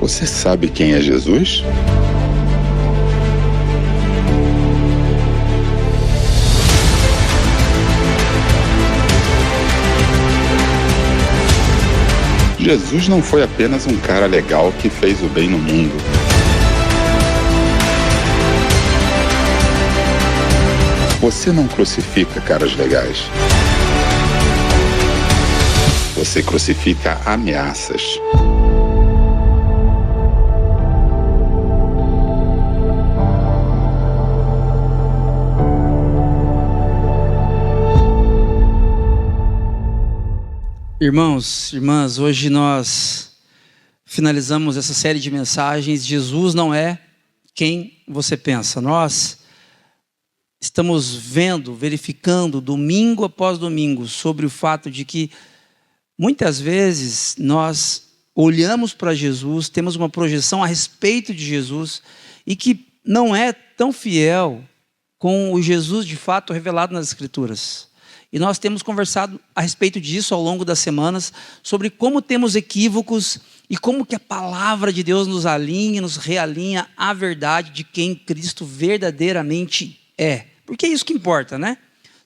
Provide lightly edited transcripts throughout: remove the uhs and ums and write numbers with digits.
Você sabe quem é Jesus? Jesus não foi apenas um cara legal que fez o bem no mundo. Você não crucifica caras legais. Você crucifica ameaças. Irmãos, irmãs, hoje nós finalizamos essa série de mensagens. Jesus não é quem você pensa. Nós estamos verificando, domingo após domingo, sobre o fato de que muitas vezes nós olhamos para Jesus, temos uma projeção a respeito de Jesus e que não é tão fiel com o Jesus de fato revelado nas Escrituras. E nós temos conversado a respeito disso ao longo das semanas, sobre como temos equívocos e como que a palavra de Deus nos alinha, nos realinha à verdade de quem Cristo verdadeiramente é. Porque é isso que importa, né?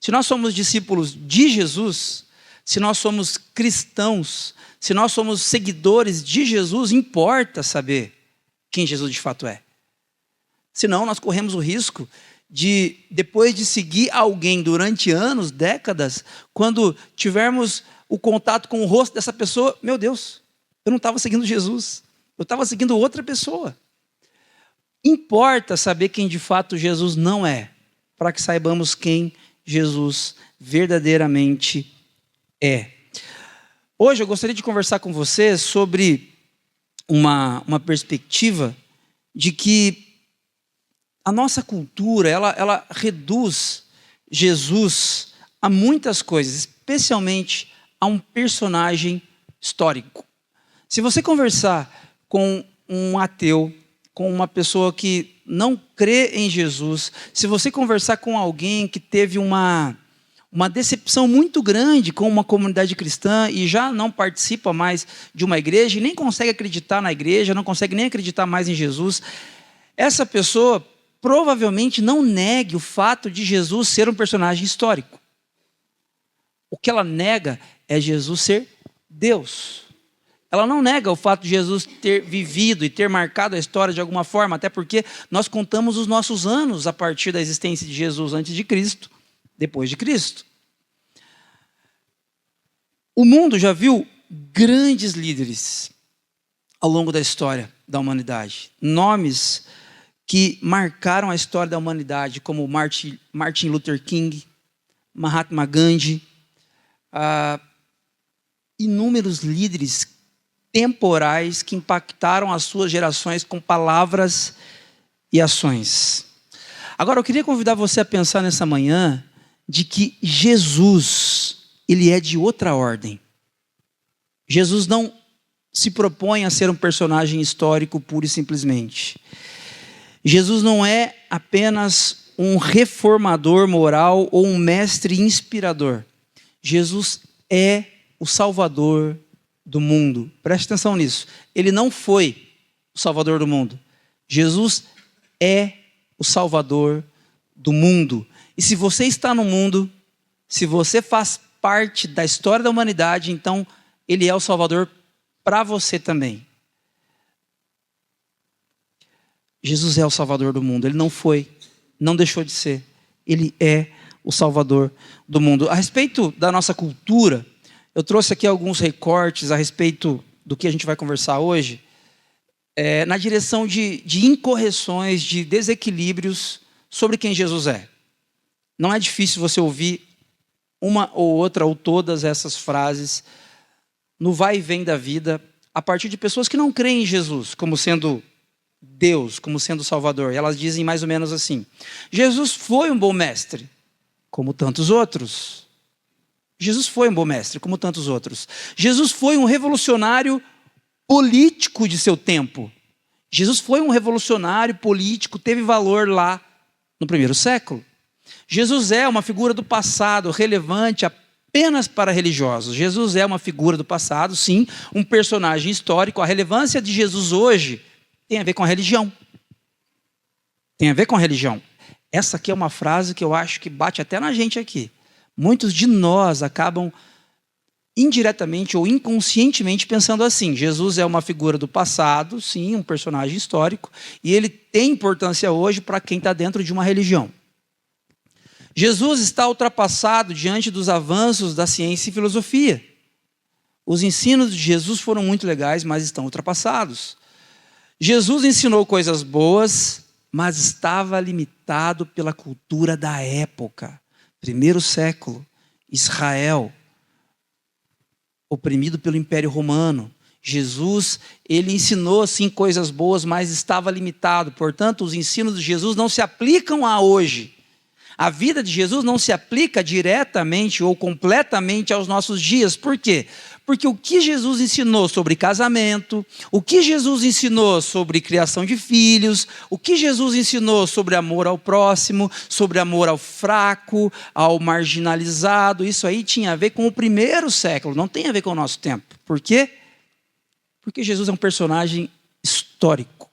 Se nós somos discípulos de Jesus, se nós somos cristãos, se nós somos seguidores de Jesus, importa saber quem Jesus de fato é. Senão nós corremos o risco de, depois de seguir alguém durante anos, décadas, quando tivermos o contato com o rosto dessa pessoa, meu Deus, eu não estava seguindo Jesus, eu estava seguindo outra pessoa. Importa saber quem de fato Jesus não é, para que saibamos quem Jesus verdadeiramente é. Hoje eu gostaria de conversar com vocês sobre uma perspectiva de que a nossa cultura, ela reduz Jesus a muitas coisas, especialmente a um personagem histórico. Se você conversar com um ateu, com uma pessoa que não crê em Jesus, se você conversar com alguém que teve uma decepção muito grande com uma comunidade cristã e já não participa mais de uma igreja e nem consegue acreditar na igreja, não consegue nem acreditar mais em Jesus, essa pessoa provavelmente não negue o fato de Jesus ser um personagem histórico. O que ela nega é Jesus ser Deus. Ela não nega o fato de Jesus ter vivido e ter marcado a história de alguma forma, até porque nós contamos os nossos anos a partir da existência de Jesus antes de Cristo, depois de Cristo. O mundo já viu grandes líderes ao longo da história da humanidade. Nomes que marcaram a história da humanidade, como Martin Luther King, Mahatma Gandhi, inúmeros líderes temporais que impactaram as suas gerações com palavras e ações. Agora eu queria convidar você a pensar nessa manhã de que Jesus, ele é de outra ordem. Jesus não se propõe a ser um personagem histórico pura e simplesmente. Jesus não é apenas um reformador moral ou um mestre inspirador. Jesus é o Salvador do mundo. Preste atenção nisso. Ele não foi o Salvador do mundo. Jesus é o Salvador do mundo. E se você está no mundo, se você faz parte da história da humanidade, então ele é o Salvador para você também. Jesus é o Salvador do mundo. Ele não foi, não deixou de ser. Ele é o Salvador do mundo. A respeito da nossa cultura, eu trouxe aqui alguns recortes a respeito do que a gente vai conversar hoje, na direção de incorreções, de desequilíbrios sobre quem Jesus é. Não é difícil você ouvir uma ou outra ou todas essas frases no vai e vem da vida, a partir de pessoas que não creem em Jesus como sendo Deus, como sendo Salvador. E elas dizem mais ou menos assim: Jesus foi um bom mestre, como tantos outros. Jesus foi um bom mestre, como tantos outros. Jesus foi um revolucionário político de seu tempo. Jesus foi um revolucionário político, teve valor lá no primeiro século. Jesus é uma figura do passado relevante apenas para religiosos. Jesus é uma figura do passado, sim, um personagem histórico. A relevância de Jesus hoje tem a ver com a religião. Tem a ver com a religião. Essa aqui é uma frase que eu acho que bate até na gente aqui. Muitos de nós acabam indiretamente ou inconscientemente pensando assim: Jesus é uma figura do passado, sim, um personagem histórico, e ele tem importância hoje para quem está dentro de uma religião. Jesus está ultrapassado diante dos avanços da ciência e filosofia. Os ensinos de Jesus foram muito legais, mas estão ultrapassados. Jesus ensinou coisas boas, mas estava limitado pela cultura da época. Primeiro século, Israel, oprimido pelo Império Romano. Jesus, ele ensinou sim coisas boas, mas estava limitado. Portanto, os ensinos de Jesus não se aplicam a hoje. A vida de Jesus não se aplica diretamente ou completamente aos nossos dias. Por quê? Porque o que Jesus ensinou sobre casamento, o que Jesus ensinou sobre criação de filhos, o que Jesus ensinou sobre amor ao próximo, sobre amor ao fraco, ao marginalizado, isso aí tinha a ver com o primeiro século, não tem a ver com o nosso tempo. Por quê? Porque Jesus é um personagem histórico.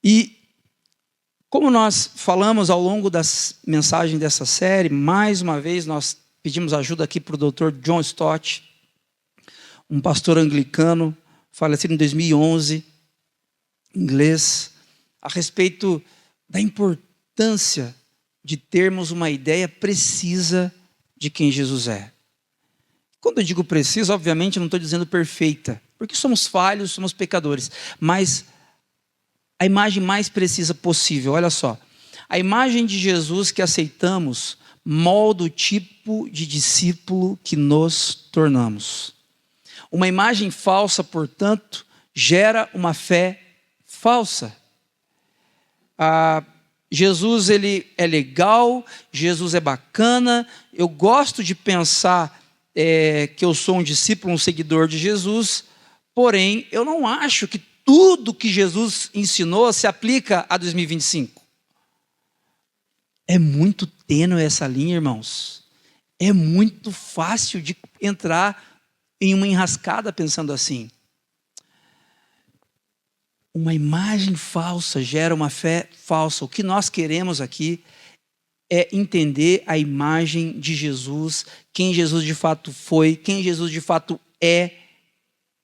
E como nós falamos ao longo das mensagens dessa série, mais uma vez nós pedimos ajuda aqui para o Dr. John Stott, um pastor anglicano, falecido em 2011, inglês, a respeito da importância de termos uma ideia precisa de quem Jesus é. Quando eu digo precisa, obviamente não estou dizendo perfeita, porque somos falhos, somos pecadores, mas a imagem mais precisa possível. Olha só, a imagem de Jesus que aceitamos molda o tipo de discípulo que nos tornamos. Uma imagem falsa, portanto, gera uma fé falsa. Jesus, ele é legal, Jesus é bacana, eu gosto de pensar que eu sou um discípulo, um seguidor de Jesus, porém, eu não acho que tudo que Jesus ensinou se aplica a 2025. É muito tênue essa linha, irmãos. É muito fácil de entrar em uma enrascada pensando assim. Uma imagem falsa gera uma fé falsa. O que nós queremos aqui é entender a imagem de Jesus, quem Jesus de fato foi, quem Jesus de fato é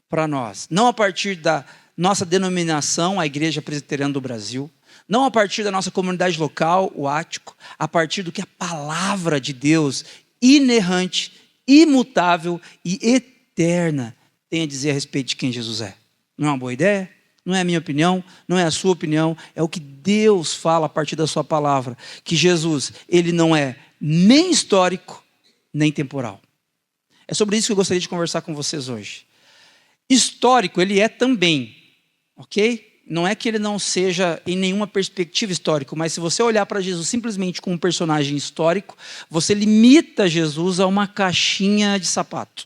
para nós. Não a partir da nossa denominação, a Igreja Presbiteriana do Brasil, não a partir da nossa comunidade local, o Ático, a partir do que a palavra de Deus, inerrante, imutável e eterna, tem a dizer a respeito de quem Jesus é. Não é uma boa ideia? Não é a minha opinião, não é a sua opinião, é o que Deus fala a partir da sua palavra, que Jesus, ele não é nem histórico, nem temporal. É sobre isso que eu gostaria de conversar com vocês hoje. Histórico, ele é também, ok? Não é que ele não seja em nenhuma perspectiva histórico, mas se você olhar para Jesus simplesmente como um personagem histórico, você limita Jesus a uma caixinha de sapato.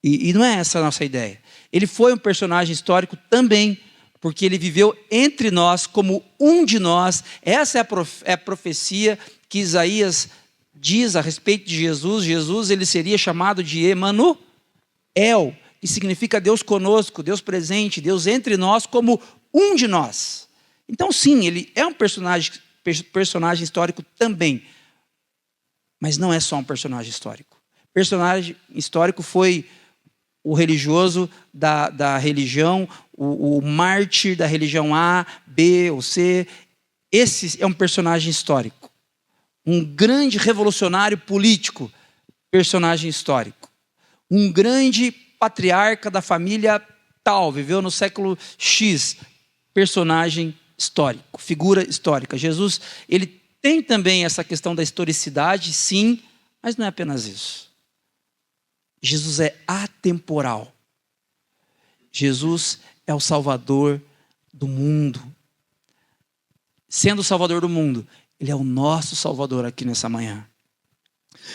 E não é essa a nossa ideia. Ele foi um personagem histórico também, porque ele viveu entre nós como um de nós. Essa é a profecia que Isaías diz a respeito de Jesus. Jesus, ele seria chamado de Emanuel, que significa Deus conosco, Deus presente, Deus entre nós como um de nós. Então sim, ele é um personagem histórico também, mas não é só um personagem histórico. Personagem histórico foi o religioso da religião, o mártir da religião A, B ou C. Esse é um personagem histórico. Um grande revolucionário político, personagem histórico. Um grande patriarca da família tal, viveu no século X, personagem histórico, figura histórica. Jesus, ele tem também essa questão da historicidade, sim, mas não é apenas isso. Jesus é atemporal. Jesus é o Salvador do mundo. Sendo o Salvador do mundo, ele é o nosso Salvador aqui nessa manhã.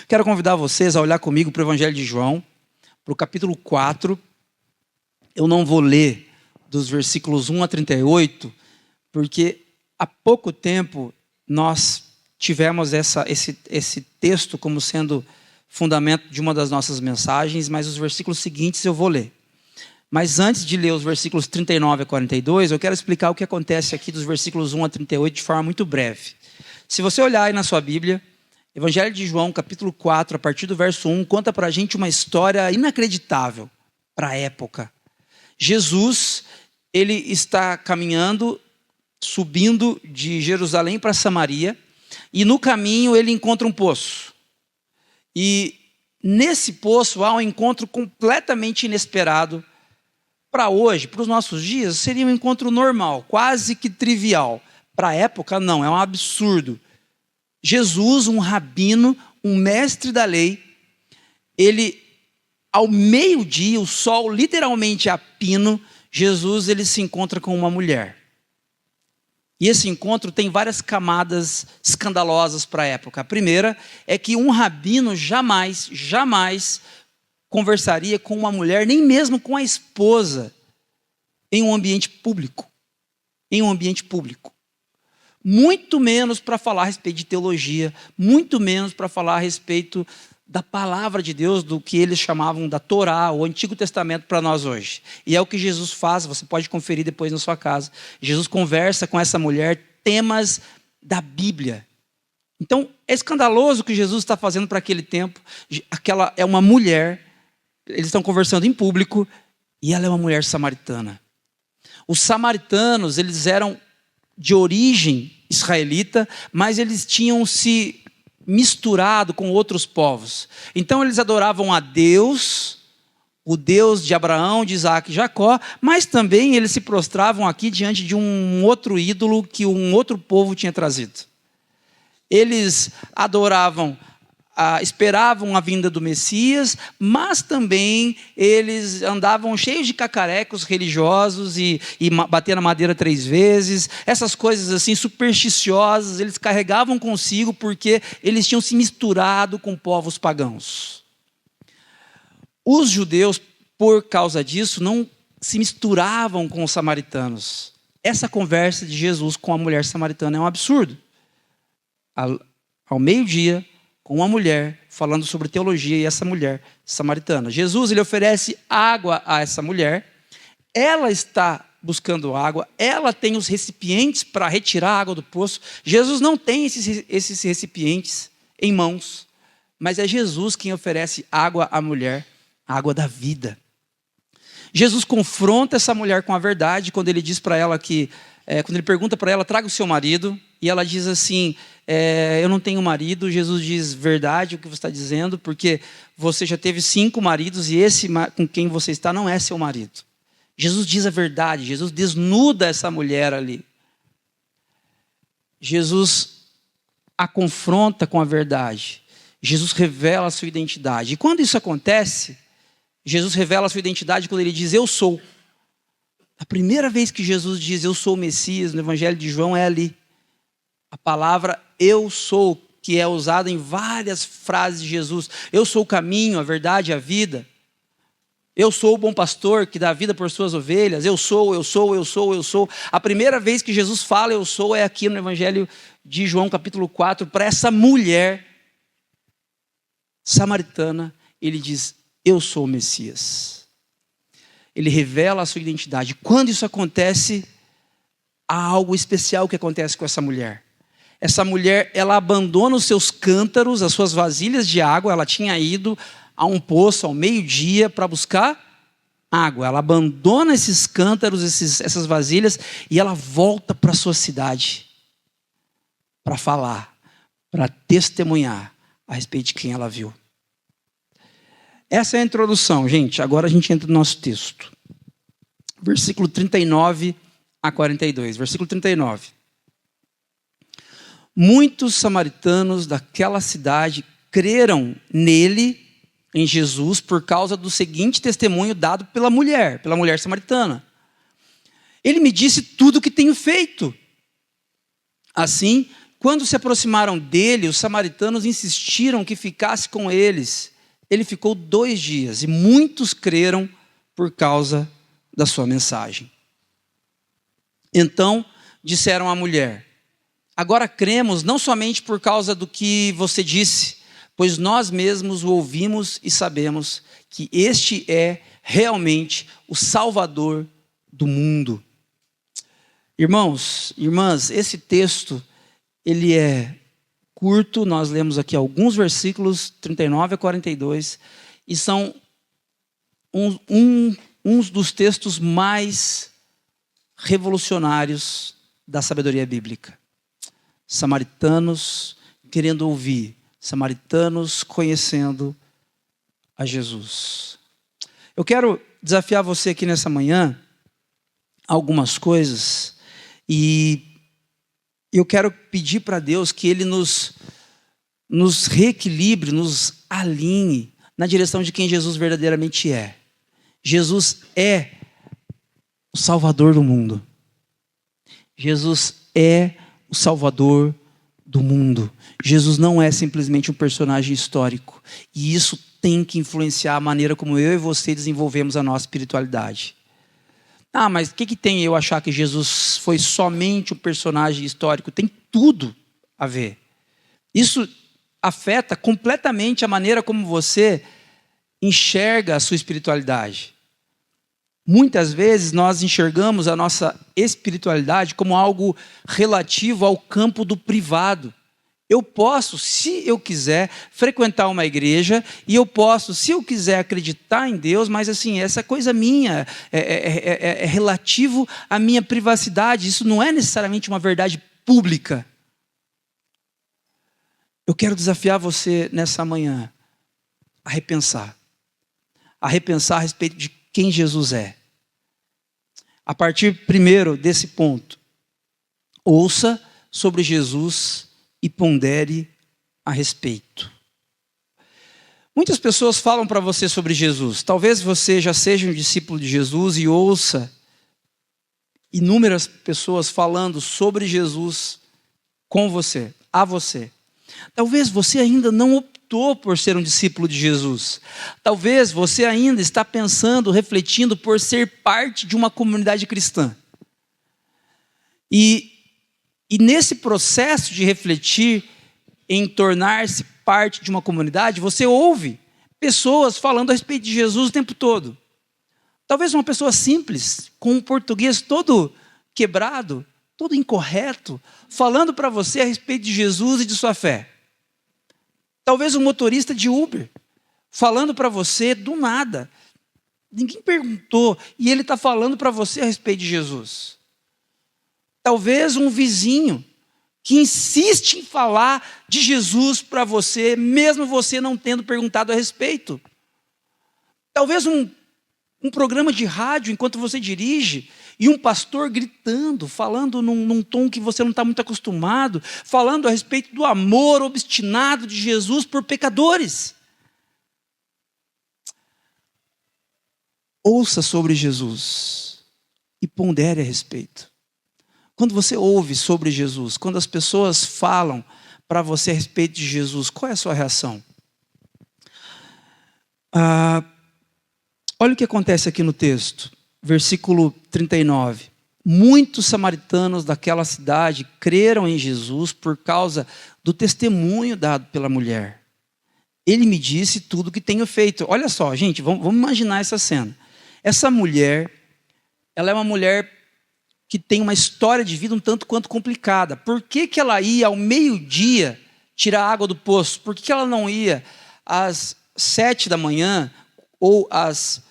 Quero convidar vocês a olhar comigo para o Evangelho de João, para o capítulo 4, eu não vou ler dos versículos 1 a 38, porque há pouco tempo nós tivemos esse texto como sendo fundamento de uma das nossas mensagens, mas os versículos seguintes eu vou ler. Mas antes de ler os versículos 39 a 42, eu quero explicar o que acontece aqui dos versículos 1 a 38 de forma muito breve. Se você olhar aí na sua Bíblia, Evangelho de João, capítulo 4, a partir do verso 1, conta para a gente uma história inacreditável para a época. Jesus, ele está caminhando, subindo de Jerusalém para Samaria, e no caminho ele encontra um poço. E nesse poço há um encontro completamente inesperado. Para hoje, para os nossos dias, seria um encontro normal, quase que trivial. Para a época, não, é um absurdo. Jesus, um rabino, um mestre da lei, ele, ao meio-dia, o sol literalmente a pino, Jesus ele se encontra com uma mulher. E esse encontro tem várias camadas escandalosas para a época. A primeira é que um rabino jamais conversaria com uma mulher, nem mesmo com a esposa, em um ambiente público. Muito menos para falar a respeito de teologia, muito menos para falar a respeito da palavra de Deus, do que eles chamavam da Torá, o Antigo Testamento para nós hoje. E é o que Jesus faz, você pode conferir depois na sua casa. Jesus conversa com essa mulher temas da Bíblia. Então, é escandaloso o que Jesus está fazendo para aquele tempo. Aquela é uma mulher, eles estão conversando em público, e ela é uma mulher samaritana. Os samaritanos, eles eram de origem israelita, mas eles tinham se misturado com outros povos. Então eles adoravam a Deus, o Deus de Abraão, de Isaac e Jacó, mas também eles se prostravam aqui diante de um outro ídolo que um outro povo tinha trazido. Eles adoravam, esperavam a vinda do Messias, mas também eles andavam cheios de cacarecos religiosos e bater na madeira 3 vezes, essas coisas assim supersticiosas, eles carregavam consigo porque eles tinham se misturado com povos pagãos. Os judeus, por causa disso, não se misturavam com os samaritanos. Essa conversa de Jesus com a mulher samaritana é um absurdo. Ao meio-dia, com uma mulher falando sobre teologia, e essa mulher samaritana. Jesus ele oferece água a essa mulher, ela está buscando água, ela tem os recipientes para retirar a água do poço. Jesus não tem esses recipientes em mãos, mas é Jesus quem oferece água à mulher, a água da vida. Jesus confronta essa mulher com a verdade quando ele diz para ela que, quando ele pergunta para ela, traga o seu marido, e ela diz assim, eu não tenho marido. Jesus diz, verdade o que você está dizendo, porque você já teve 5 maridos e esse com quem você está não é seu marido. Jesus diz a verdade, Jesus desnuda essa mulher ali. Jesus a confronta com a verdade. Jesus revela a sua identidade. E quando isso acontece, Jesus revela a sua identidade quando ele diz, eu sou. A primeira vez que Jesus diz, eu sou o Messias, no Evangelho de João, é ali. A palavra eu sou, que é usada em várias frases de Jesus. Eu sou o caminho, a verdade, a vida. Eu sou o bom pastor que dá a vida por suas ovelhas. Eu sou. A primeira vez que Jesus fala eu sou é aqui no Evangelho de João, capítulo 4, para essa mulher samaritana. Ele diz, eu sou o Messias. Ele revela a sua identidade. Quando isso acontece, há algo especial que acontece com essa mulher. Essa mulher, ela abandona os seus cântaros, as suas vasilhas de água. Ela tinha ido a um poço ao meio-dia para buscar água. Ela abandona esses cântaros, essas vasilhas, e ela volta para a sua cidade para falar, para testemunhar a respeito de quem ela viu. Essa é a introdução, gente. Agora a gente entra no nosso texto. Versículo 39 a 42. Versículo 39. Muitos samaritanos daquela cidade creram nele, em Jesus, por causa do seguinte testemunho dado pela mulher samaritana. Ele me disse tudo o que tenho feito. Assim, quando se aproximaram dele, os samaritanos insistiram que ficasse com eles. Ele ficou 2 dias e muitos creram por causa da sua mensagem. Então disseram à mulher, Agora cremos não somente por causa do que você disse, pois nós mesmos o ouvimos e sabemos que este é realmente o Salvador do mundo. Irmãos, irmãs, esse texto, ele é curto, nós lemos aqui alguns versículos, 39 a 42, e são uns dos textos mais revolucionários da sabedoria bíblica. Samaritanos querendo ouvir, samaritanos conhecendo a Jesus. Eu quero desafiar você aqui nessa manhã algumas coisas e eu quero pedir para Deus que Ele nos reequilibre, nos alinhe na direção de quem Jesus verdadeiramente é. Jesus é o Salvador do mundo. Jesus é o Salvador do mundo. Jesus não é simplesmente um personagem histórico. E isso tem que influenciar a maneira como eu e você desenvolvemos a nossa espiritualidade. Ah, mas o que tem eu achar que Jesus foi somente um personagem histórico? Tem tudo a ver. Isso afeta completamente a maneira como você enxerga a sua espiritualidade. Muitas vezes nós enxergamos a nossa espiritualidade como algo relativo ao campo do privado. Eu posso, se eu quiser, frequentar uma igreja e eu posso, se eu quiser, acreditar em Deus, mas assim, essa coisa minha é relativo à minha privacidade. Isso não é necessariamente uma verdade pública. Eu quero desafiar você nessa manhã a repensar a respeito de quem Jesus é. A partir primeiro desse ponto, ouça sobre Jesus e pondere a respeito. Muitas pessoas falam para você sobre Jesus. Talvez você já seja um discípulo de Jesus e ouça inúmeras pessoas falando sobre Jesus com você, a você. Talvez você ainda não optou por ser um discípulo de Jesus. Talvez você ainda está pensando, refletindo por ser parte de uma comunidade cristã. E nesse processo de refletir em tornar-se parte de uma comunidade, você ouve pessoas falando a respeito de Jesus o tempo todo. Talvez uma pessoa simples, com um português todo quebrado, todo incorreto, falando para você a respeito de Jesus e de sua fé. Talvez um motorista de Uber, falando para você do nada. Ninguém perguntou, e ele está falando para você a respeito de Jesus. Talvez um vizinho que insiste em falar de Jesus para você, mesmo você não tendo perguntado a respeito. Talvez um programa de rádio enquanto você dirige, e um pastor gritando, falando num tom que você não está muito acostumado, falando a respeito do amor obstinado de Jesus por pecadores. Ouça sobre Jesus e pondere a respeito. Quando você ouve sobre Jesus, quando as pessoas falam para você a respeito de Jesus, qual é a sua reação? Olha o que acontece aqui no texto, versículo 39. Muitos samaritanos daquela cidade creram em Jesus por causa do testemunho dado pela mulher. Ele me disse tudo o que tenho feito. Olha só, gente, vamos imaginar essa cena. Essa mulher, ela é uma mulher que tem uma história de vida um tanto quanto complicada. Por que ela ia ao meio-dia tirar água do poço? Por que ela não ia às 7 da manhã ou às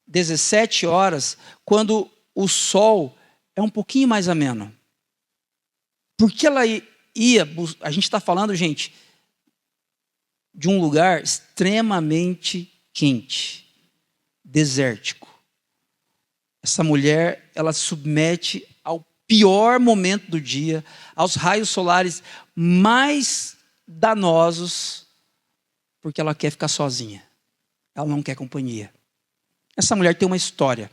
17 horas, quando o sol é um pouquinho mais ameno? Por que ela ia? A gente está falando, gente, de um lugar extremamente quente, desértico. Essa mulher, ela se submete ao pior momento do dia, aos raios solares mais danosos, porque ela quer ficar sozinha. Ela não quer companhia. Essa mulher tem uma história.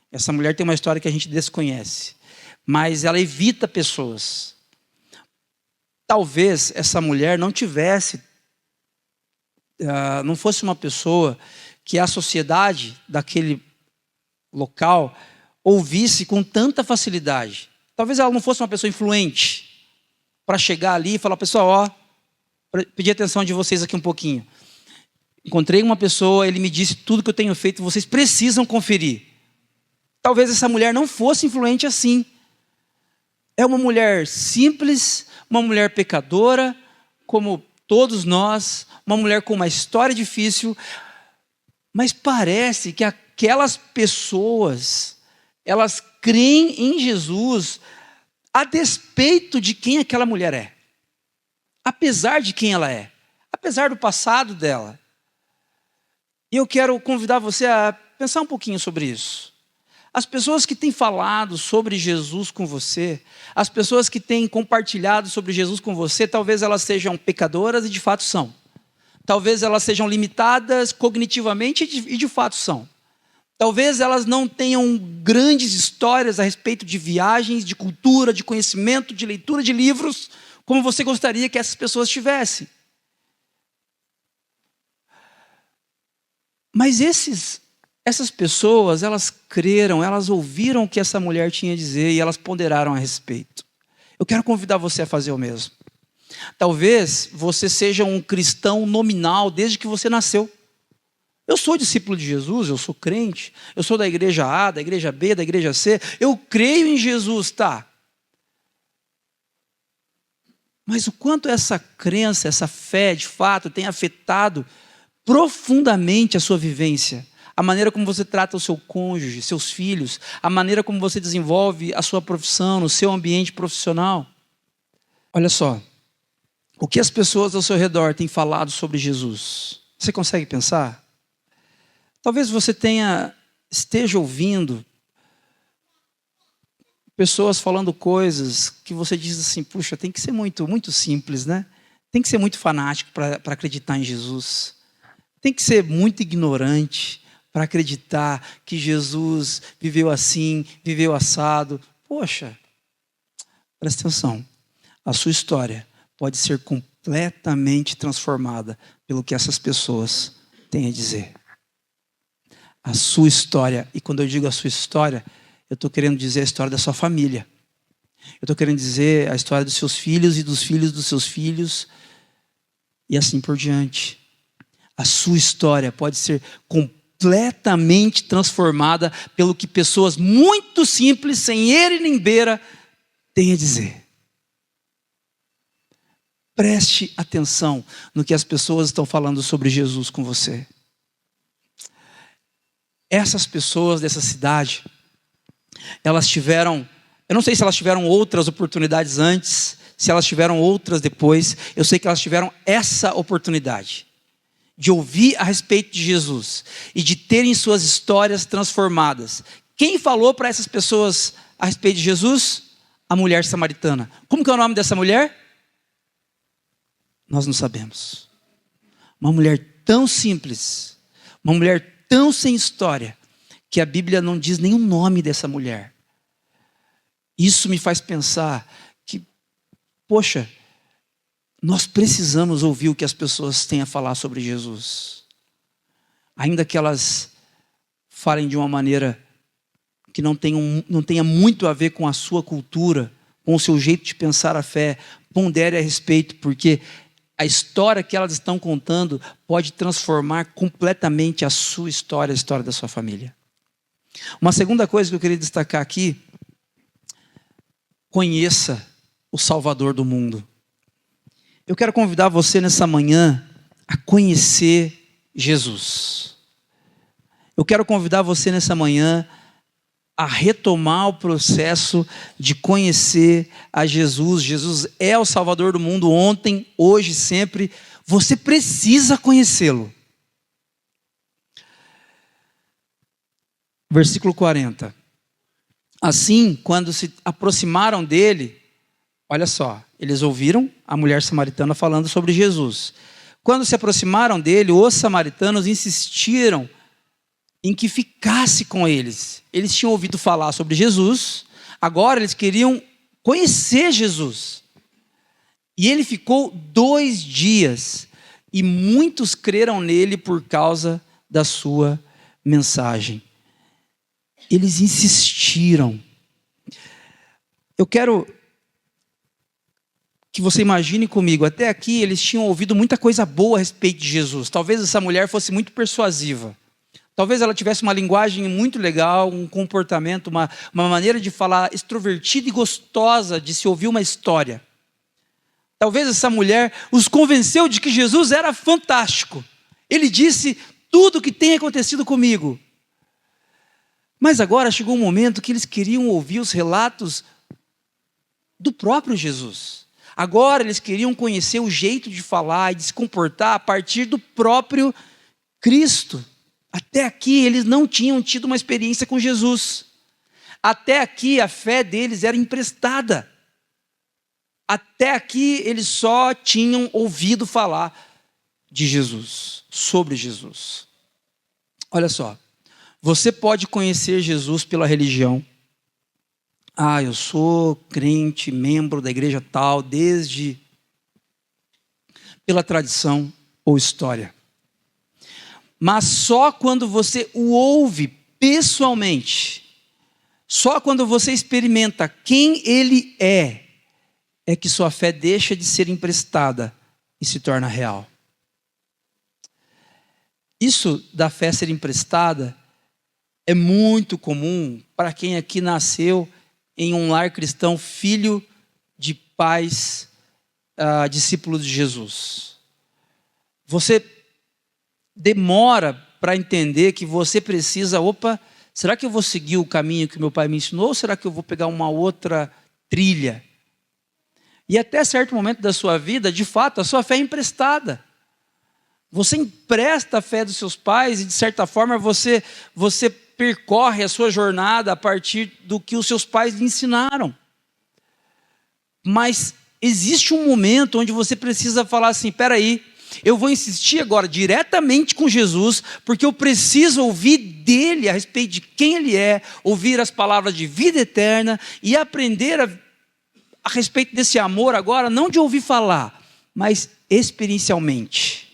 Essa mulher tem uma história que a gente desconhece. Mas ela evita pessoas. Talvez essa mulher não tivesse, não fosse uma pessoa que a sociedade daquele local ouvisse com tanta facilidade. Talvez ela não fosse uma pessoa influente. para chegar ali e falar, pessoal, ó, pedir atenção de vocês aqui um pouquinho. Encontrei uma pessoa, ele me disse tudo que eu tenho feito, vocês precisam conferir. Talvez essa mulher não fosse influente assim. É uma mulher simples, uma mulher pecadora, como todos nós, uma mulher com uma história difícil, mas parece que aquelas pessoas, elas creem em Jesus a despeito de quem aquela mulher é. Apesar de quem ela é. Apesar do passado dela. E eu quero convidar você a pensar um pouquinho sobre isso. As pessoas que têm falado sobre Jesus com você, as pessoas que têm compartilhado sobre Jesus com você, talvez elas sejam pecadoras e de fato são. Talvez elas sejam limitadas cognitivamente e de fato são. Talvez elas não tenham grandes histórias a respeito de viagens, de cultura, de conhecimento, de leitura de livros, como você gostaria que essas pessoas tivessem. Mas essas pessoas, elas creram, elas ouviram o que essa mulher tinha a dizer e elas ponderaram a respeito. Eu quero convidar você a fazer o mesmo. Talvez você seja um cristão nominal desde que você nasceu. Eu sou discípulo de Jesus, eu sou crente, eu sou da igreja A, da igreja B, da igreja C, eu creio em Jesus, tá? Mas o quanto essa crença, essa fé, de fato, tem afetado profundamente a sua vivência, a maneira como você trata o seu cônjuge, seus filhos, a maneira como você desenvolve a sua profissão, no seu ambiente profissional. Olha só, o que as pessoas ao seu redor têm falado sobre Jesus? Você consegue pensar? Talvez você esteja ouvindo pessoas falando coisas que você diz assim, puxa, tem que ser muito, muito simples, né? Tem que ser muito fanático para acreditar em Jesus. Tem que ser muito ignorante para acreditar que Jesus viveu assim, viveu assado. Poxa, presta atenção. A sua história pode ser completamente transformada pelo que essas pessoas têm a dizer. A sua história, e quando eu digo a sua história, eu estou querendo dizer a história da sua família. Eu estou querendo dizer a história dos seus filhos e dos filhos dos seus filhos, e assim por diante. A sua história pode ser completamente transformada pelo que pessoas muito simples, sem eira e nem beira, têm a dizer. Preste atenção no que as pessoas estão falando sobre Jesus com você. Essas pessoas dessa cidade, elas tiveram, eu não sei se elas tiveram outras oportunidades antes, se elas tiveram outras depois, eu sei que elas tiveram essa oportunidade de ouvir a respeito de Jesus e de terem suas histórias transformadas. Quem falou para essas pessoas a respeito de Jesus? A mulher samaritana. Como que é o nome dessa mulher? Nós não sabemos. Uma mulher tão simples, uma mulher tão sem história, que a Bíblia não diz nenhum nome dessa mulher. Isso me faz pensar que, poxa, nós precisamos ouvir o que as pessoas têm a falar sobre Jesus. Ainda que elas falem de uma maneira que não tenha muito a ver com a sua cultura, com o seu jeito de pensar a fé, pondere a respeito, porque a história que elas estão contando pode transformar completamente a sua história, a história da sua família. Uma segunda coisa que eu queria destacar aqui, conheça o Salvador do mundo. Eu quero convidar você nessa manhã a conhecer Jesus. Eu quero convidar você nessa manhã a retomar o processo de conhecer a Jesus. Jesus é o Salvador do mundo ontem, hoje, sempre. Você precisa conhecê-lo. Versículo 40. Assim, quando se aproximaram dele, olha só, eles ouviram a mulher samaritana falando sobre Jesus. Quando se aproximaram dele, os samaritanos insistiram em que ficasse com eles. Eles tinham ouvido falar sobre Jesus, agora eles queriam conhecer Jesus. E ele ficou 2 dias, e muitos creram nele por causa da sua mensagem. Eles insistiram. Eu quero que você imagine comigo, até aqui eles tinham ouvido muita coisa boa a respeito de Jesus. Talvez essa mulher fosse muito persuasiva. Talvez ela tivesse uma linguagem muito legal, um comportamento, uma maneira de falar extrovertida e gostosa de se ouvir uma história. Talvez essa mulher os convenceu de que Jesus era fantástico. Ele disse tudo o que tem acontecido comigo. Mas agora chegou um momento que eles queriam ouvir os relatos do próprio Jesus. Agora eles queriam conhecer o jeito de falar e de se comportar a partir do próprio Cristo. Até aqui eles não tinham tido uma experiência com Jesus. Até aqui a fé deles era emprestada. Até aqui eles só tinham ouvido falar de Jesus, sobre Jesus. Olha só, você pode conhecer Jesus pela religião. Ah, eu sou crente, membro da igreja tal, pela tradição ou história. Mas só quando você o ouve pessoalmente, só quando você experimenta quem ele é que sua fé deixa de ser emprestada e se torna real. Isso da fé ser emprestada é muito comum para quem aqui nasceu em um lar cristão, filho de pais, discípulos de Jesus. Você demora para entender que você precisa, será que eu vou seguir o caminho que meu pai me ensinou ou será que eu vou pegar uma outra trilha? E até certo momento da sua vida, de fato, a sua fé é emprestada. Você empresta a fé dos seus pais e, de certa forma, você percorre a sua jornada a partir do que os seus pais lhe ensinaram. Mas existe um momento onde você precisa falar assim, espera aí, eu vou insistir agora diretamente com Jesus, porque eu preciso ouvir dele a respeito de quem ele é, ouvir as palavras de vida eterna e aprender a respeito desse amor agora, não de ouvir falar, mas experiencialmente.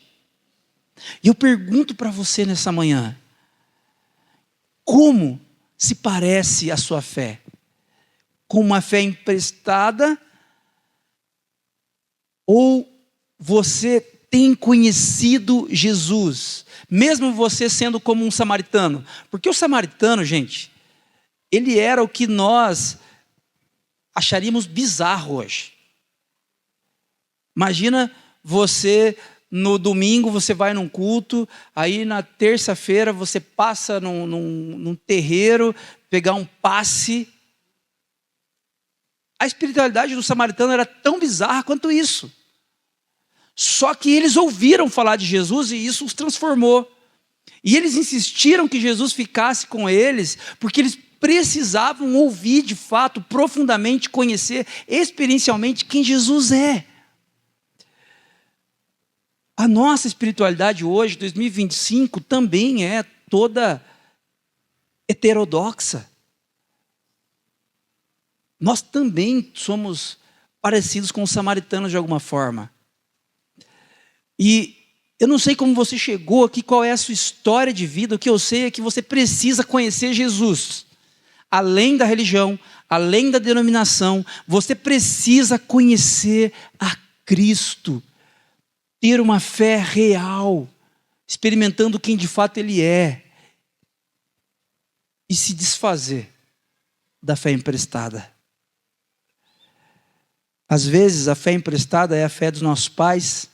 E eu pergunto para você nessa manhã, como se parece a sua fé? Com uma fé emprestada? Ou você tem conhecido Jesus, mesmo você sendo como um samaritano? Porque o samaritano, gente, ele era o que nós acharíamos bizarro hoje. Imagina você, no domingo você vai num culto, aí na terça-feira você passa num terreiro, pegar um passe. A espiritualidade do samaritano era tão bizarra quanto isso. Só que eles ouviram falar de Jesus e isso os transformou. E eles insistiram que Jesus ficasse com eles, porque eles precisavam ouvir de fato, profundamente, conhecer experiencialmente quem Jesus é. A nossa espiritualidade hoje, 2025, também é toda heterodoxa. Nós também somos parecidos com os samaritanos de alguma forma. E eu não sei como você chegou aqui, qual é a sua história de vida, o que eu sei é que você precisa conhecer Jesus. Além da religião, além da denominação, você precisa conhecer a Cristo. Ter uma fé real, experimentando quem de fato Ele é. E se desfazer da fé emprestada. Às vezes a fé emprestada é a fé dos nossos pais.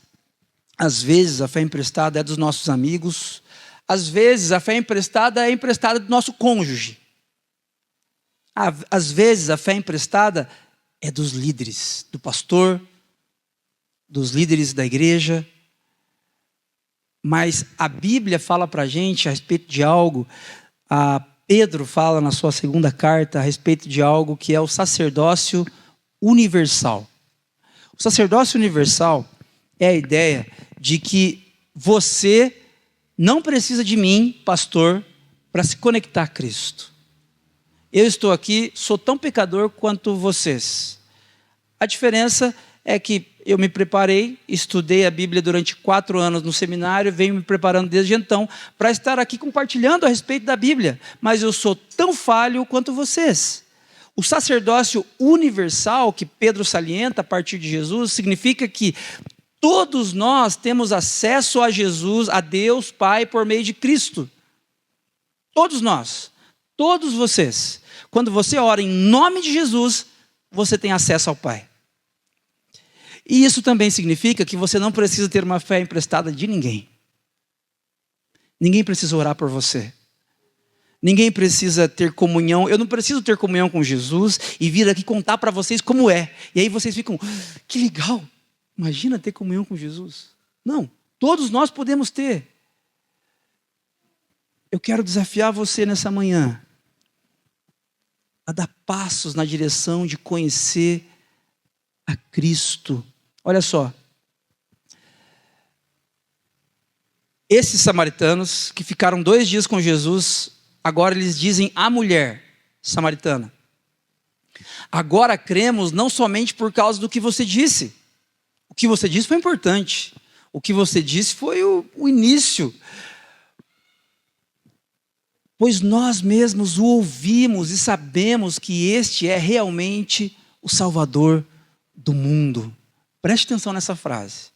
Às vezes a fé emprestada é dos nossos amigos. Às vezes a fé emprestada é emprestada do nosso cônjuge. Às vezes a fé emprestada é dos líderes, do pastor, dos líderes da igreja. Mas a Bíblia fala para a gente a respeito de algo. Pedro fala na sua segunda carta a respeito de algo que é o sacerdócio universal. O sacerdócio universal é a ideia de que você não precisa de mim, pastor, para se conectar a Cristo. Eu estou aqui, sou tão pecador quanto vocês. A diferença é que eu me preparei, estudei a Bíblia durante 4 anos no seminário, venho me preparando desde então para estar aqui compartilhando a respeito da Bíblia. Mas eu sou tão falho quanto vocês. O sacerdócio universal que Pedro salienta a partir de Jesus significa que todos nós temos acesso a Jesus, a Deus Pai, por meio de Cristo. Todos nós, todos vocês. Quando você ora em nome de Jesus, você tem acesso ao Pai. E isso também significa que você não precisa ter uma fé emprestada de ninguém. Ninguém precisa orar por você. Ninguém precisa ter comunhão. Eu não preciso ter comunhão com Jesus e vir aqui contar para vocês como é. E aí vocês ficam, que legal. Imagina ter comunhão com Jesus. Não, todos nós podemos ter. Eu quero desafiar você nessa manhã a dar passos na direção de conhecer a Cristo. Olha só. Esses samaritanos que ficaram 2 dias com Jesus, agora eles dizem à mulher samaritana: agora cremos não somente por causa do que você disse. O que você disse foi importante. O que você disse foi o início. Pois nós mesmos o ouvimos e sabemos que este é realmente o Salvador do mundo. Preste atenção nessa frase.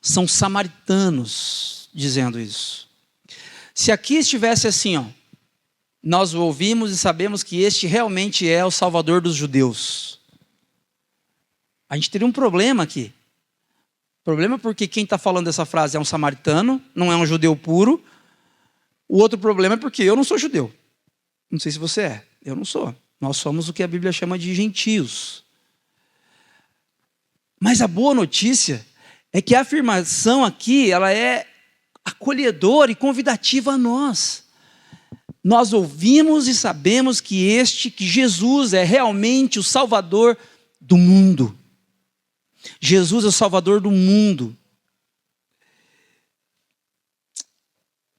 São samaritanos dizendo isso. Se aqui estivesse assim, ó, nós o ouvimos e sabemos que este realmente é o Salvador dos judeus, a gente teria um problema aqui. Problema porque quem está falando essa frase é um samaritano, não é um judeu puro. O outro problema é porque eu não sou judeu. Não sei se você é, eu não sou. Nós somos o que a Bíblia chama de gentios. Mas a boa notícia é que a afirmação aqui, ela é acolhedora e convidativa a nós. Nós ouvimos e sabemos que Jesus é realmente o Salvador do mundo. Jesus é o Salvador do mundo.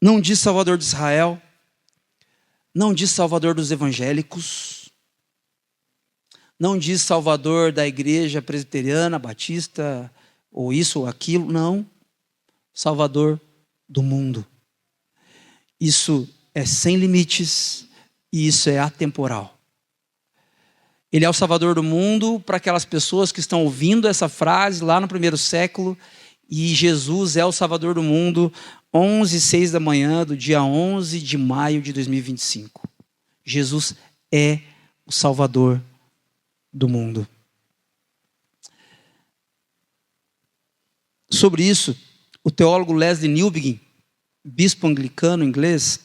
Não diz Salvador de Israel, não diz Salvador dos evangélicos, não diz Salvador da igreja presbiteriana, batista, ou isso ou aquilo, não. Salvador do mundo. Isso é sem limites e isso é atemporal. Ele é o Salvador do mundo para aquelas pessoas que estão ouvindo essa frase lá no 1º século, e Jesus é o Salvador do mundo, 11h06 da manhã do dia 11 de maio de 2025. Jesus é o Salvador do mundo. Sobre isso, o teólogo Leslie Newbigin, bispo anglicano inglês,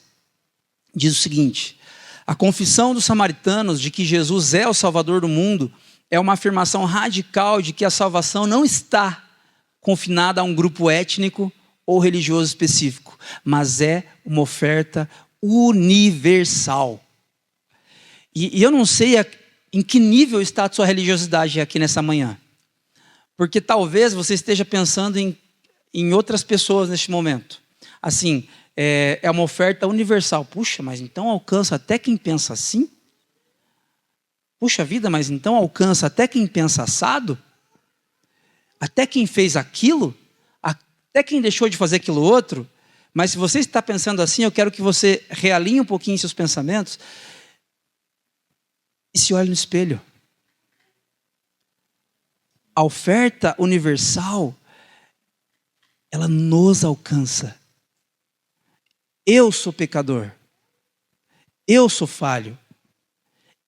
diz o seguinte: a confissão dos samaritanos de que Jesus é o Salvador do mundo é uma afirmação radical de que a salvação não está confinada a um grupo étnico ou religioso específico, mas é uma oferta universal. E eu não sei em que nível está a sua religiosidade aqui nessa manhã, porque talvez você esteja pensando em outras pessoas neste momento. Assim, é uma oferta universal. Puxa, mas então alcança até quem pensa assim? Puxa vida, mas então alcança até quem pensa assado? Até quem fez aquilo? Até quem deixou de fazer aquilo outro? Mas se você está pensando assim, eu quero que você realinhe um pouquinho seus pensamentos e se olhe no espelho. A oferta universal, ela nos alcança. Eu sou pecador. Eu sou falho.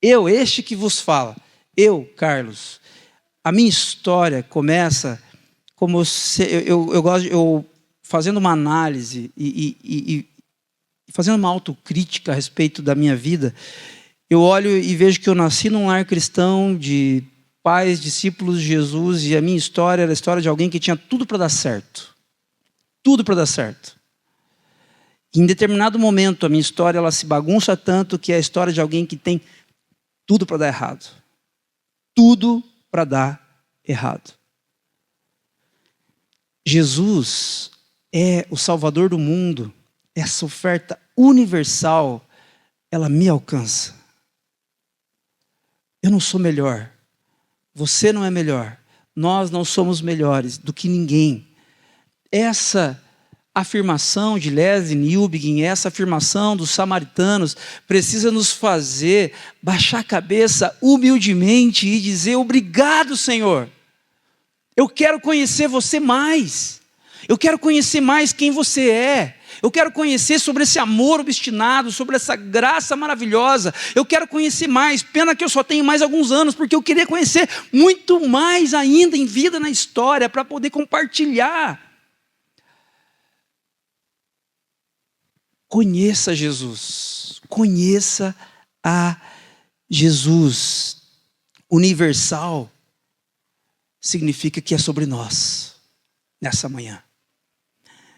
Eu, este que vos fala. Eu, Carlos. A minha história começa como eu gosto, fazendo uma análise e fazendo uma autocrítica a respeito da minha vida. Eu olho e vejo que eu nasci num lar cristão de pais, discípulos de Jesus, e a minha história era a história de alguém que tinha tudo para dar certo. Tudo para dar certo. Em determinado momento, a minha história ela se bagunça tanto que é a história de alguém que tem tudo para dar errado. Tudo para dar errado. Jesus é o Salvador do mundo. Essa oferta universal, ela me alcança. Eu não sou melhor. Você não é melhor. Nós não somos melhores do que ninguém. Essa afirmação de Leslie Newbegin, essa afirmação dos samaritanos, precisa nos fazer baixar a cabeça humildemente e dizer: obrigado, Senhor. Eu quero conhecer você mais. Eu quero conhecer mais quem você é. Eu quero conhecer sobre esse amor obstinado, sobre essa graça maravilhosa. Eu quero conhecer mais. Pena que eu só tenho mais alguns anos, porque eu queria conhecer muito mais ainda em vida na história, para poder compartilhar. Conheça Jesus. Conheça a Jesus. Universal significa que é sobre nós, nessa manhã.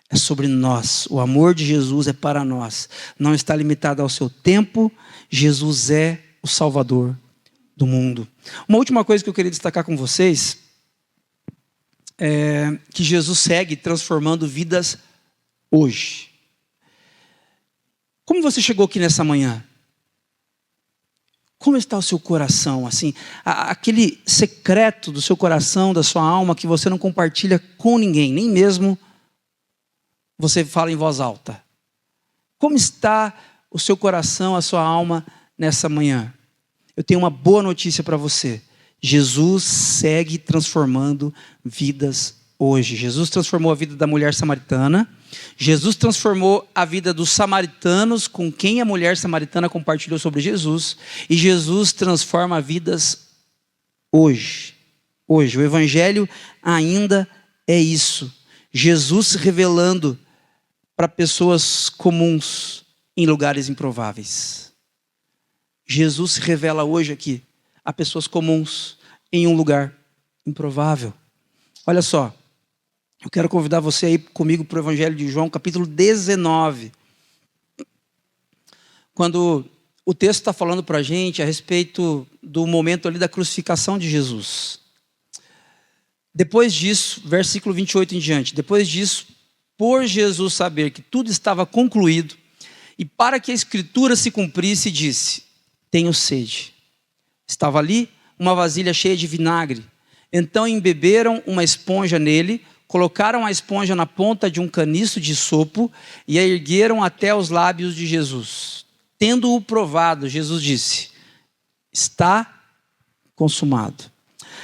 É sobre nós. O amor de Jesus é para nós. Não está limitado ao seu tempo. Jesus é o Salvador do mundo. Uma última coisa que eu queria destacar com vocês é que Jesus segue transformando vidas hoje. Como você chegou aqui nessa manhã? Como está o seu coração? Assim, aquele secreto do seu coração, da sua alma, que você não compartilha com ninguém, nem mesmo você fala em voz alta. Como está o seu coração, a sua alma nessa manhã? Eu tenho uma boa notícia para você. Jesus segue transformando vidas hoje. Jesus transformou a vida da mulher samaritana. Jesus transformou a vida dos samaritanos com quem a mulher samaritana compartilhou sobre Jesus. E Jesus transforma vidas hoje. Hoje. O evangelho ainda é isso. Jesus se revelando para pessoas comuns em lugares improváveis. Jesus se revela hoje aqui a pessoas comuns em um lugar improvável. Olha só, eu quero convidar você aí comigo para o Evangelho de João, capítulo 19. Quando o texto está falando para a gente a respeito do momento ali da crucificação de Jesus. Depois disso, versículo 28 em diante, depois disso, por Jesus saber que tudo estava concluído, e para que a Escritura se cumprisse, disse: tenho sede. Estava ali uma vasilha cheia de vinagre. Então embeberam uma esponja nele, colocaram a esponja na ponta de um caniço de sopo e a ergueram até os lábios de Jesus. Tendo-o provado, Jesus disse: está consumado.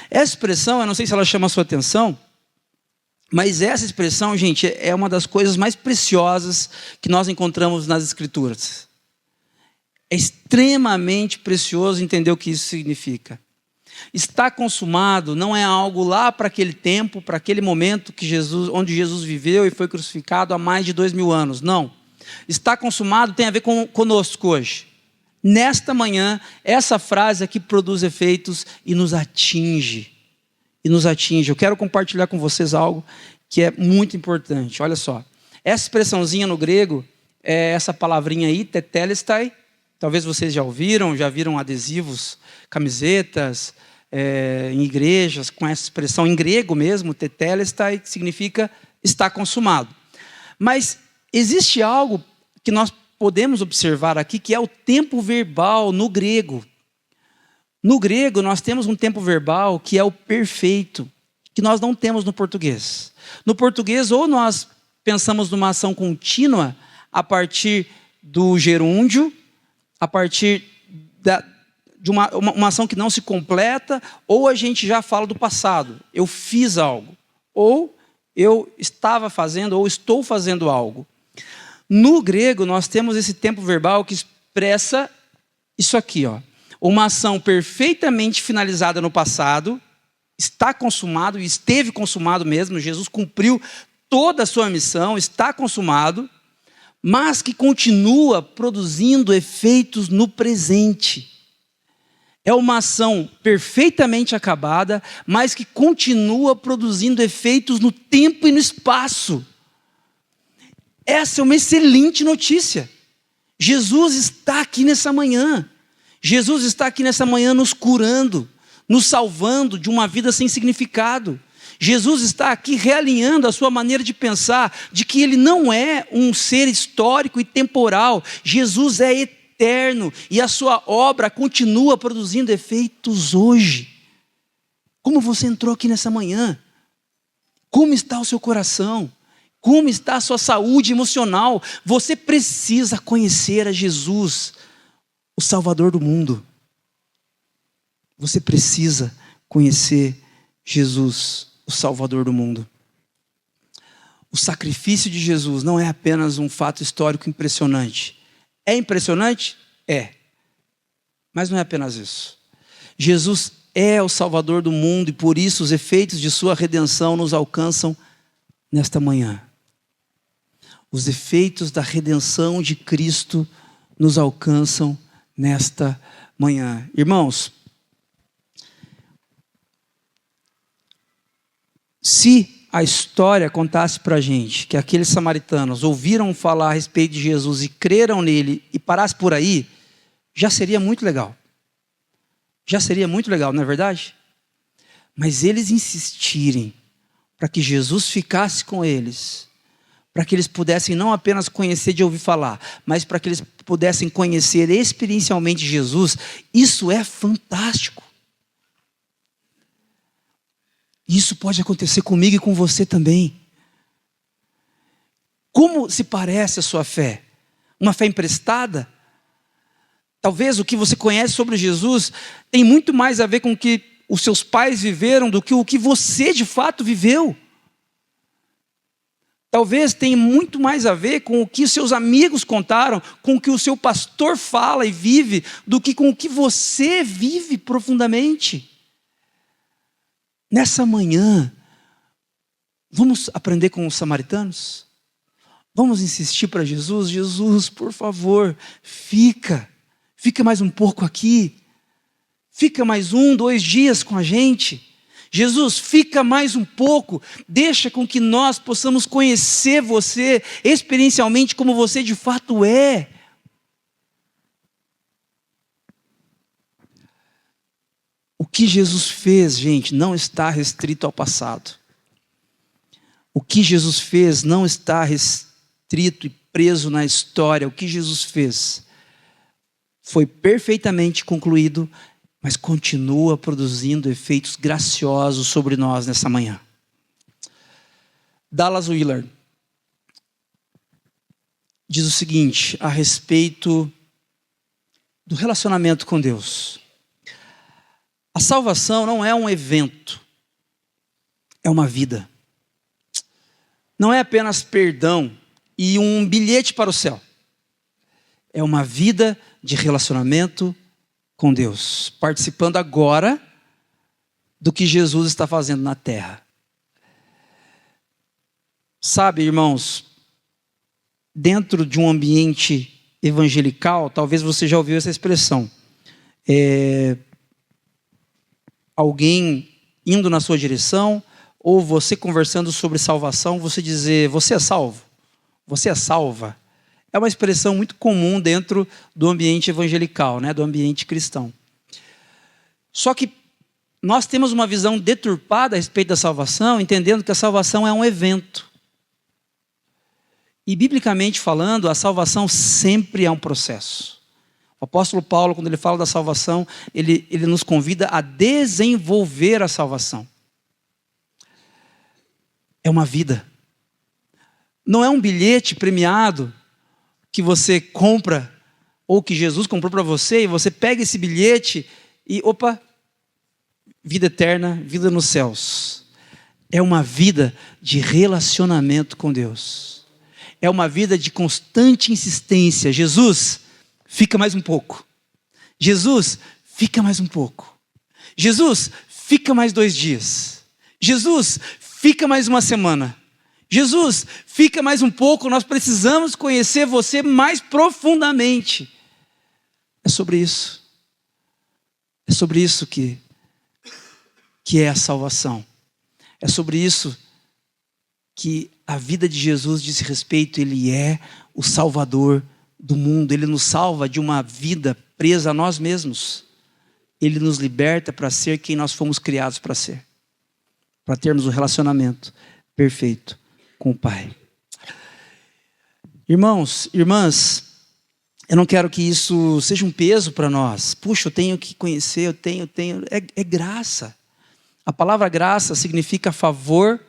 Essa expressão, eu não sei se ela chama a sua atenção, mas essa expressão, gente, é uma das coisas mais preciosas que nós encontramos nas Escrituras. É extremamente precioso entender o que isso significa. Está consumado não é algo lá para aquele tempo, para aquele momento onde Jesus viveu e foi crucificado há mais de 2000 anos. Não. Está consumado tem a ver conosco hoje. Nesta manhã, essa frase aqui produz efeitos e nos atinge. Eu quero compartilhar com vocês algo que é muito importante. Olha só, essa expressãozinha no grego é essa palavrinha aí, tetelestai. Talvez vocês já viram adesivos, camisetas, em igrejas com essa expressão em grego mesmo, tetelestai, que significa está consumado. Mas existe algo que nós podemos observar aqui, que é o tempo verbal no grego. No grego, nós temos um tempo verbal que é o perfeito, que nós não temos no português. No português, ou nós pensamos numa ação contínua a partir do gerúndio, a partir de uma ação que não se completa, ou a gente já fala do passado. Eu fiz algo, ou eu estava fazendo, ou estou fazendo algo. No grego, nós temos esse tempo verbal que expressa isso aqui, ó. Uma ação perfeitamente finalizada no passado, está consumado, e esteve consumado mesmo, Jesus cumpriu toda a sua missão, está consumado, mas que continua produzindo efeitos no presente. É uma ação perfeitamente acabada, mas que continua produzindo efeitos no tempo e no espaço. Essa é uma excelente notícia. Jesus está aqui nessa manhã. Jesus está aqui nessa manhã nos curando, nos salvando de uma vida sem significado. Jesus está aqui realinhando a sua maneira de pensar, de que ele não é um ser histórico e temporal. Jesus é eterno e a sua obra continua produzindo efeitos hoje. Como você entrou aqui nessa manhã? Como está o seu coração? Como está a sua saúde emocional? Você precisa conhecer a Jesus, o Salvador do mundo. Você precisa conhecer Jesus, o Salvador do mundo. O sacrifício de Jesus não é apenas um fato histórico impressionante. É impressionante? É. Mas não é apenas isso. Jesus é o Salvador do mundo e por isso os efeitos de sua redenção nos alcançam nesta manhã. Os efeitos da redenção de Cristo nos alcançam nesta manhã. Irmãos, se a história contasse para a gente que aqueles samaritanos ouviram falar a respeito de Jesus e creram nele e parasse por aí, já seria muito legal. Já seria muito legal, não é verdade? Mas eles insistirem para que Jesus ficasse com eles, para que eles pudessem não apenas conhecer de ouvir falar, mas para que eles pudessem conhecer experiencialmente Jesus, isso é fantástico. Isso pode acontecer comigo e com você também. Como se parece a sua fé? Uma fé emprestada? Talvez o que você conhece sobre Jesus tem muito mais a ver com o que os seus pais viveram do que o que você de fato viveu. Talvez tenha muito mais a ver com o que seus amigos contaram, com o que o seu pastor fala e vive, do que com o que você vive profundamente. Nessa manhã, vamos aprender com os samaritanos? Vamos insistir para Jesus? Jesus, por favor, fica mais um pouco aqui. Fica mais 1, 2 dias com a gente. Jesus, fica mais um pouco. Deixa com que nós possamos conhecer você experiencialmente como você de fato é. O que Jesus fez, gente, não está restrito ao passado. O que Jesus fez não está restrito e preso na história. O que Jesus fez foi perfeitamente concluído, mas continua produzindo efeitos graciosos sobre nós nessa manhã. Dallas Willard diz o seguinte a respeito do relacionamento com Deus. A salvação não é um evento, é uma vida. Não é apenas perdão e um bilhete para o céu. É uma vida de relacionamento com Deus, participando agora do que Jesus está fazendo na terra. Sabe, irmãos, dentro de um ambiente evangelical, talvez você já ouviu essa expressão. Alguém indo na sua direção, ou você conversando sobre salvação, você dizer, você é salvo? Você é salva? É uma expressão muito comum dentro do ambiente evangelical, né? Do ambiente cristão. Só que nós temos uma visão deturpada a respeito da salvação, entendendo que a salvação é um evento. E biblicamente falando, a salvação sempre é um processo. O apóstolo Paulo, quando ele fala da salvação, ele nos convida a desenvolver a salvação. É uma vida. Não é um bilhete premiado que você compra, ou que Jesus comprou para você, e você pega esse bilhete e, vida eterna, vida nos céus. É uma vida de relacionamento com Deus. É uma vida de constante insistência. Jesus, fica mais um pouco. Jesus, fica mais um pouco. Jesus, fica mais 2 dias. Jesus, fica mais uma semana. Jesus, fica mais um pouco, nós precisamos conhecer você mais profundamente. É sobre isso. É sobre isso que é a salvação. É sobre isso que a vida de Jesus diz respeito. Ele é o Salvador do mundo. Ele nos salva de uma vida presa a nós mesmos. Ele nos liberta para ser quem nós fomos criados para ser. Para termos um relacionamento perfeito com o Pai. Irmãos, irmãs, eu não quero que isso seja um peso para nós. Puxa, eu tenho que conhecer, eu tenho. É graça. A palavra graça significa favor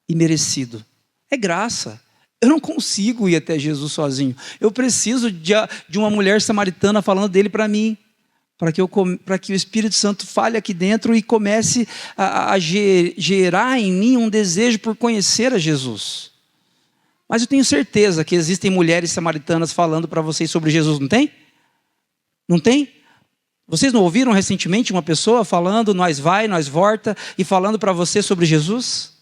e merecido. É graça. Eu não consigo ir até Jesus sozinho. Eu preciso de uma mulher samaritana falando dele para mim, para que o Espírito Santo fale aqui dentro e comece a gerar em mim um desejo por conhecer a Jesus. Mas eu tenho certeza que existem mulheres samaritanas falando para vocês sobre Jesus, não tem? Não tem? Vocês não ouviram recentemente uma pessoa falando, nós vai, nós volta, e falando para você sobre Jesus?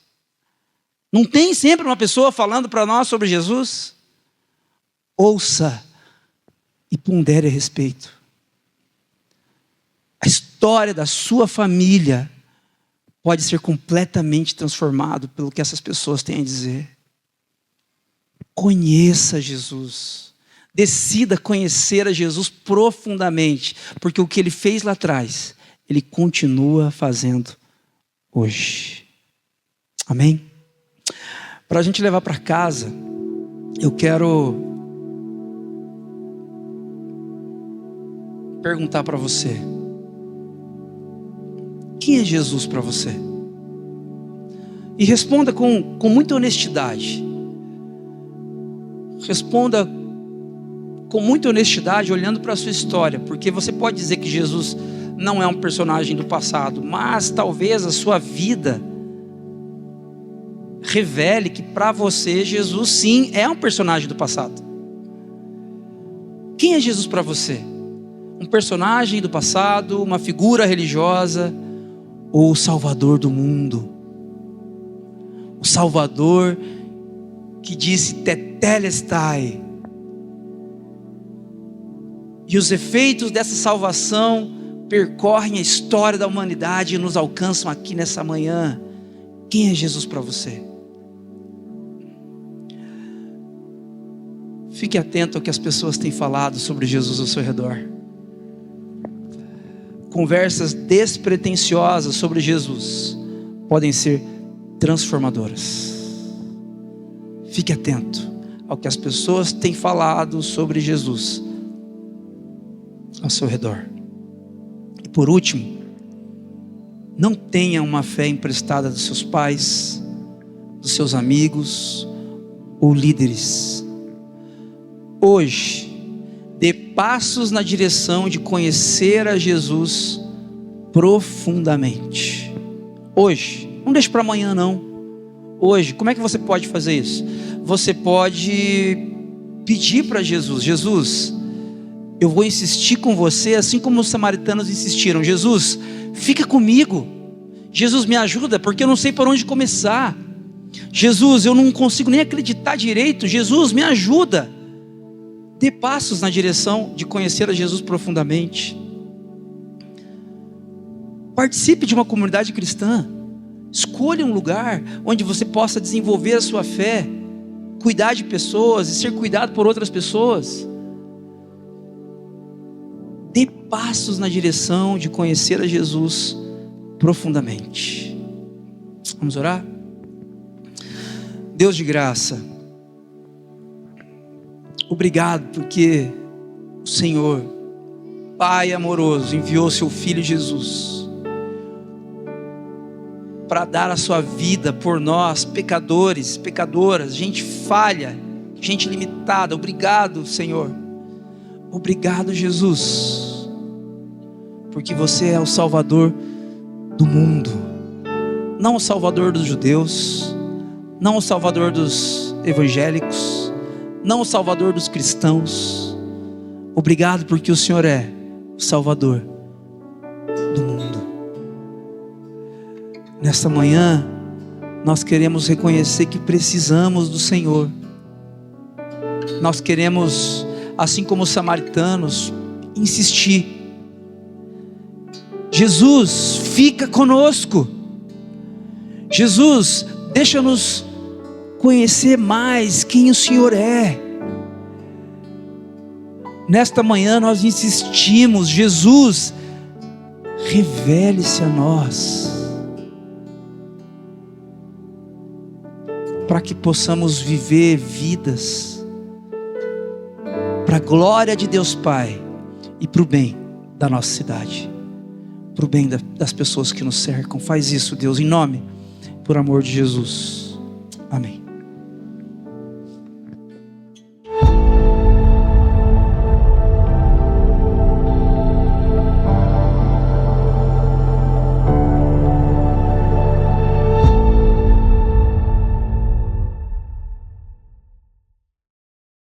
Não tem sempre uma pessoa falando para nós sobre Jesus? Ouça e pondere a respeito. A história da sua família pode ser completamente transformado pelo que essas pessoas têm a dizer. Conheça Jesus. Decida conhecer a Jesus profundamente, porque o que ele fez lá atrás, ele continua fazendo hoje. Amém? Para a gente levar para casa, eu quero perguntar para você: quem é Jesus para você? E responda com muita honestidade. Responda com muita honestidade, olhando para a sua história, porque você pode dizer que Jesus não é um personagem do passado, mas talvez a sua vida revele que para você Jesus sim é um personagem do passado. Quem é Jesus para você? Um personagem do passado, uma figura religiosa, ou o Salvador do mundo? O Salvador que disse tetelestai. E os efeitos dessa salvação percorrem a história da humanidade e nos alcançam aqui nessa manhã. Quem é Jesus para você? Fique atento ao que as pessoas têm falado sobre Jesus ao seu redor. Conversas despretensiosas sobre Jesus podem ser transformadoras. Fique atento ao que as pessoas têm falado sobre Jesus ao seu redor. E por último, não tenha uma fé emprestada dos seus pais, dos seus amigos ou líderes. Hoje, dê passos na direção de conhecer a Jesus profundamente. Hoje, não deixe para amanhã não. Hoje, como é que você pode fazer isso? Você pode pedir para Jesus: Jesus, eu vou insistir com você, assim como os samaritanos insistiram. Jesus, fica comigo. Jesus, me ajuda, porque eu não sei por onde começar. Jesus, eu não consigo nem acreditar direito. Jesus, me ajuda. Dê passos na direção de conhecer a Jesus profundamente. Participe de uma comunidade cristã. Escolha um lugar onde você possa desenvolver a sua fé, cuidar de pessoas e ser cuidado por outras pessoas. Dê passos na direção de conhecer a Jesus profundamente. Vamos orar? Deus de graça, obrigado porque o Senhor, Pai amoroso, enviou seu Filho Jesus para dar a sua vida por nós, pecadores, pecadoras, gente falha, gente limitada. Obrigado, Senhor. Obrigado, Jesus, porque você é o Salvador do mundo, não o Salvador dos judeus, não o Salvador dos evangélicos, não o Salvador dos cristãos. Obrigado porque o Senhor é o Salvador do mundo. Nesta manhã, nós queremos reconhecer que precisamos do Senhor. Nós queremos, assim como os samaritanos, insistir. Jesus, fica conosco. Jesus, deixa-nos conhecer mais quem o Senhor é. Nesta manhã nós insistimos: Jesus, revele-se a nós, para que possamos viver vidas para a glória de Deus Pai e para o bem da nossa cidade, para o bem das pessoas que nos cercam. Faz isso, Deus, em nome, por amor de Jesus. Amém.